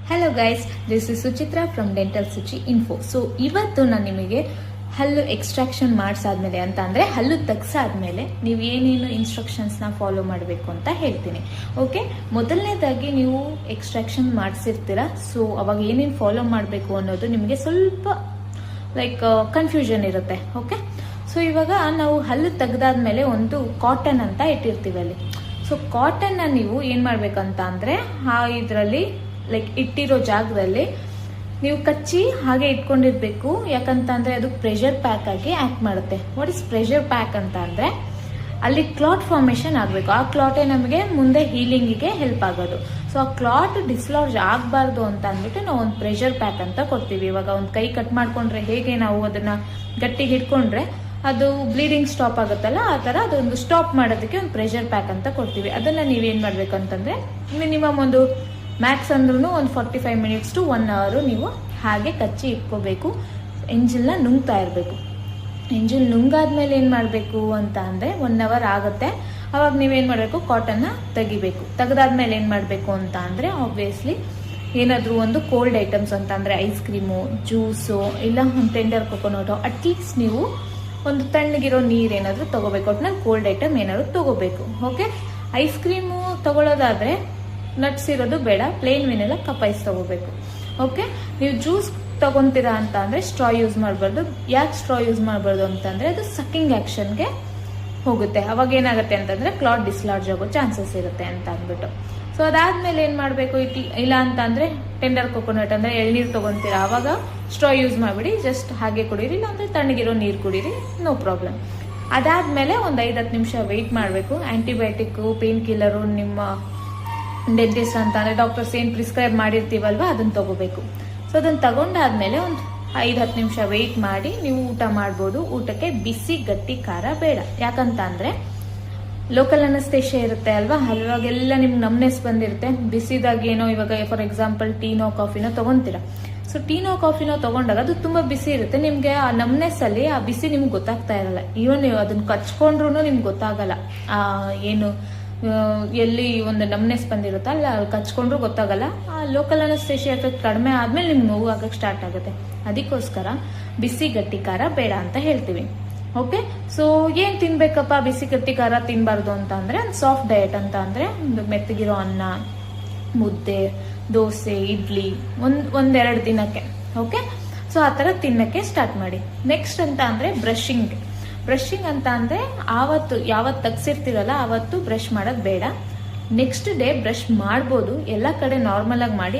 Hello guys, this is Suchitra from dental Suchi info. So ಇವತ್ತು ನಾನು ನಿಮಗೆ ಹಲ್ಲು ಎಕ್ಸ್ಟ್ರಾಕ್ಷನ್ ಮಾಡಿಸಾದ್ಮೇಲೆ ಅಂತ ಅಂದರೆ ಹಲ್ಲು ತೆಗ್ಸಾದ್ಮೇಲೆ ನೀವು ಏನೇನು ಇನ್ಸ್ಟ್ರಕ್ಷನ್ಸ್ನ ಫಾಲೋ ಮಾಡಬೇಕು ಅಂತ ಹೇಳ್ತೀನಿ. ಓಕೆ, ಮೊದಲನೇದಾಗಿ ನೀವು ಎಕ್ಸ್ಟ್ರಾಕ್ಷನ್ ಮಾಡಿಸಿರ್ತೀರ. ಸೊ ಅವಾಗ ಏನೇನು ಫಾಲೋ ಮಾಡಬೇಕು ಅನ್ನೋದು ನಿಮಗೆ ಸ್ವಲ್ಪ ಕನ್ಫ್ಯೂಷನ್ ಇರುತ್ತೆ. ಓಕೆ, ಸೊ ಇವಾಗ ನಾವು ಹಲ್ಲು ತೆಗ್ದಾದ್ಮೇಲೆ ಒಂದು ಕಾಟನ್ ಅಂತ ಇಟ್ಟಿರ್ತೀವಿ ಅಲ್ಲಿ. ಸೊ ಕಾಟನ್ನ ನೀವು ಏನು ಮಾಡಬೇಕಂತ ಅಂದರೆ ಇದರಲ್ಲಿ ಇಟ್ಟಿರೋ ಜಾಗದಲ್ಲಿ ನೀವು ಕಚ್ಚಿ ಹಾಗೆ ಇಟ್ಕೊಂಡಿರ್ಬೇಕು. ಯಾಕಂತಂದ್ರೆ ಅದು ಪ್ರೆಷರ್ ಪ್ಯಾಕ್ ಆಗಿ ಆಕ್ಟ್ ಮಾಡುತ್ತೆ. ವಾಟ್ ಇಸ್ ಪ್ರೆಷರ್ ಪ್ಯಾಕ್ ಅಂತ ಅಂದ್ರೆ ಅಲ್ಲಿ ಕ್ಲಾಟ್ ಫಾರ್ಮೇಶನ್ ಆಗಬೇಕು. ಆ ಕ್ಲಾಟೇ ನಮಗೆ ಮುಂದೆ ಹೀಲಿಂಗಿಗೆ ಹೆಲ್ಪ್ ಆಗೋದು. ಸೊ ಆ ಕ್ಲಾಟ್ ಡಿಸ್ಲಾರ್ಜ್ ಆಗಬಾರ್ದು ಅಂತ ಅಂದ್ಬಿಟ್ಟು ನಾವು ಒಂದು ಪ್ರೆಷರ್ ಪ್ಯಾಕ್ ಅಂತ ಕೊಡ್ತೀವಿ. ಇವಾಗ ಒಂದು ಕೈ ಕಟ್ ಮಾಡ್ಕೊಂಡ್ರೆ ಹೇಗೆ ನಾವು ಅದನ್ನ ಗಟ್ಟಿಗೆ ಹಿಡ್ಕೊಂಡ್ರೆ ಅದು ಬ್ಲೀಡಿಂಗ್ ಸ್ಟಾಪ್ ಆಗುತ್ತಲ್ಲ, ಆ ಥರ ಅದೊಂದು ಸ್ಟಾಪ್ ಮಾಡೋದಕ್ಕೆ ಒಂದು ಪ್ರೆಷರ್ ಪ್ಯಾಕ್ ಅಂತ ಕೊಡ್ತೀವಿ. ಅದನ್ನ ನೀವೇನು ಮಾಡ್ಬೇಕಂತಂದ್ರೆ ಮಿನಿಮಮ್ ಒಂದು ಮ್ಯಾಕ್ಸ್ ಅಂದ್ರೂ ಒಂದು 45 ಮಿನಿಟ್ಸ್ ಟು 1 ಅವರ್ ನೀವು ಹಾಗೆ ಕಚ್ಚಿ ಇಟ್ಕೋಬೇಕು. ಎಂಜಿಲ್ನ ನುಂಗ್ತಾ ಇರಬೇಕು. ಎಂಜಿಲ್ ನುಂಗಾದ್ಮೇಲೆ ಏನು ಮಾಡಬೇಕು ಅಂತ ಅಂದರೆ 1 ಅವರ್ ಆಗುತ್ತೆ. ಅವಾಗ ನೀವೇನು ಮಾಡಬೇಕು, ಕಾಟನ್ನ ತೆಗಿಬೇಕು. ತೆಗೆದಾದ್ಮೇಲೆ ಏನು ಮಾಡಬೇಕು ಅಂತ ಅಂದರೆ ಆಬ್ವಿಯಸ್ಲಿ ಏನಾದರೂ ಒಂದು ಕೋಲ್ಡ್ ಐಟಮ್ಸ್ ಅಂತ ಅಂದರೆ ಐಸ್ ಕ್ರೀಮು, ಜ್ಯೂಸು, ಇಲ್ಲ ಒಂದು ಟೆಂಡರ್ ಕೊಕೊನಟು, ಅಟ್ಲೀಸ್ಟ್ ನೀವು ಒಂದು ತಣ್ಣಗಿರೋ ನೀರು ಏನಾದರೂ ತೊಗೋಬೇಕು. ಒಟ್ನಲ್ಲಿ ಕೋಲ್ಡ್ ಐಟಮ್ ಏನಾದರೂ ತೊಗೋಬೇಕು. ಓಕೆ, ಐಸ್ ಕ್ರೀಮು ತೊಗೊಳೋದಾದರೆ ನಟ್ಸ್ ಇರೋದು ಬೇಡ, ಪ್ಲೇನ್ ವೆನಿಲಾ ಕಪ್ ಐಸ್ ತಗೋಬೇಕು. ಓಕೆ, ನೀವು ಜ್ಯೂಸ್ ತಗೊಂತೀರಾ ಅಂತ ಅಂದರೆ ಸ್ಟ್ರಾ ಯೂಸ್ ಮಾಡಬಾರ್ದು. ಯಾಕೆ ಸ್ಟ್ರಾ ಯೂಸ್ ಮಾಡಬಾರ್ದು ಅಂತಂದರೆ ಅದು ಸಕ್ಕಿಂಗ್ ಆ್ಯಕ್ಷನ್ಗೆ ಹೋಗುತ್ತೆ. ಅವಾಗ ಏನಾಗುತ್ತೆ ಅಂತಂದರೆ ಕ್ಲಾಟ್ ಡಿಸ್ಲಾರ್ಜ್ ಆಗೋ ಚಾನ್ಸಸ್ ಇರುತ್ತೆ ಅಂತ ಅಂದ್ಬಿಟ್ಟು. ಸೊ ಅದಾದಮೇಲೆ ಏನು ಮಾಡಬೇಕು, ಇಲ್ಲ ಅಂತ ಅಂದರೆ ಟೆಂಡರ್ ಕೊಕೊನಟ್ ಅಂದರೆ ಎಳ್ನೀರು ತೊಗೊತೀರಾ, ಆವಾಗ ಸ್ಟ್ರಾ ಯೂಸ್ ಮಾಡಿಬಿಡಿ. ಜಸ್ಟ್ ಹಾಗೆ ಕುಡೀರಿ, ಇಲ್ಲಾಂದರೆ ತಣ್ಣಗಿರೋ ನೀರು ಕುಡೀರಿ, ನೋ ಪ್ರಾಬ್ಲಮ್. ಅದಾದಮೇಲೆ ಒಂದು 5-10 ನಿಮಿಷ ವೆಯ್ಟ್ ಮಾಡಬೇಕು. ಆ್ಯಂಟಿಬಯೋಟಿಕ್ಕು, ಪೇನ್ ಕಿಲ್ಲರು, ನಿಮ್ಮ ಡೆಂಟಿಸ್ಟ್ ಅಂತ ಅಂದರೆ ಡಾಕ್ಟರ್ಸ್ ಏನು ಪ್ರಿಸ್ಕ್ರೈಬ್ ಮಾಡಿರ್ತೀವಲ್ವ ಅದನ್ನು ತಗೋಬೇಕು. ಸೊ ಅದನ್ನು ತಗೊಂಡಾದ್ಮೇಲೆ ಒಂದು 5-10 ನಿಮಿಷ ವೆಯ್ಟ್ ಮಾಡಿ ನೀವು ಊಟ ಮಾಡ್ಬೋದು. ಊಟಕ್ಕೆ ಬಿಸಿ ಗಟ್ಟಿ ಖಾರ ಬೇಡ. ಯಾಕಂತ ಅಂದರೆ ಲೋಕಲ್ ಅನಸ್ತೇಷಿಯಾ ಇರುತ್ತೆ ಅಲ್ವಾ, ಅಲ್ವಾಗೆಲ್ಲ ನಿಮ್ಗೆ ನಮ್ನೆಸ್ ಬಂದಿರುತ್ತೆ. ಬಿಸಿದಾಗಿ ಏನೋ ಇವಾಗ ಫಾರ್ ಎಕ್ಸಾಂಪಲ್ ಟೀನೋ ಕಾಫಿನೋ ತೊಗೊತೀರಾ. ಸೊ ಟೀನೋ ಕಾಫಿನೋ ತೊಗೊಂಡಾಗ ಅದು ತುಂಬ ಬಿಸಿ ಇರುತ್ತೆ. ನಿಮಗೆ ಆ ನಮ್ನೆಸ್ ಅಲ್ಲಿ ಆ ಬಿಸಿ ನಿಮ್ಗೆ ಗೊತ್ತಾಗ್ತಾ ಇರಲ್ಲ. ಈವನ್ ನೀವು ಅದನ್ನ ಕಚ್ಕೊಂಡ್ರು ನಿಮ್ಗೆ ಗೊತ್ತಾಗಲ್ಲ ಏನು ಎಲ್ಲಿ ಒಂದು ನಮ್ನೆಸ್ ಬಂದಿರುತ್ತಲ್ಲ, ಅಲ್ಲಿ ಕಚ್ಕೊಂಡ್ರು ಗೊತ್ತಾಗಲ್ಲ. ಆ ಲೋಕಲ್ ಅನಸ್ತೇಷಿಯಾ ಎಫೆಕ್ಟ್ ಕಡಿಮೆ ಆದ್ಮೇಲೆ ನಿಮ್ಗೆ ನೋವು ಆಗಕ್ಕೆ ಸ್ಟಾರ್ಟ್ ಆಗುತ್ತೆ. ಅದಕ್ಕೋಸ್ಕರ ಬಿಸಿ ಗಟ್ಟಿ ಖಾರ ಬೇಡ ಅಂತ ಹೇಳ್ತೀವಿ. ಓಕೆ, ಸೊ ಏನ್ ತಿನ್ಬೇಕಪ್ಪ ಬಿಸಿ ಗಟ್ಟಿ ಖಾರ ತಿನ್ಬಾರ್ದು ಅಂತ ಅಂದ್ರೆ ಒಂದು ಸಾಫ್ಟ್ ಡಯಟ್ ಅಂತ ಅಂದ್ರೆ ಒಂದು ಮೆತ್ತಗಿರೋ ಅನ್ನ, ಮುದ್ದೆ, ದೋಸೆ, ಇಡ್ಲಿ ಒಂದೆರಡು ದಿನಕ್ಕೆ. ಓಕೆ, ಸೊ ಆ ಥರ ತಿನ್ನಕ್ಕೆ ಸ್ಟಾರ್ಟ್ ಮಾಡಿ. ನೆಕ್ಸ್ಟ್ ಅಂತ ಅಂದ್ರೆ ಬ್ರಷಿಂಗ್ ಅಂತ ಅಂದ್ರೆ ಯಾವತ್ತು ತೆಗ್ಸಿರ್ತೀರಲ್ಲ ಆವತ್ತು ಬ್ರಷ್ ಮಾಡೋದು ಬೇಡ. ನೆಕ್ಸ್ಟ್ ಡೇ ಬ್ರಷ್ ಮಾಡ್ಬೋದು, ಎಲ್ಲ ಕಡೆ ನಾರ್ಮಲ್ ಆಗಿ ಮಾಡಿ.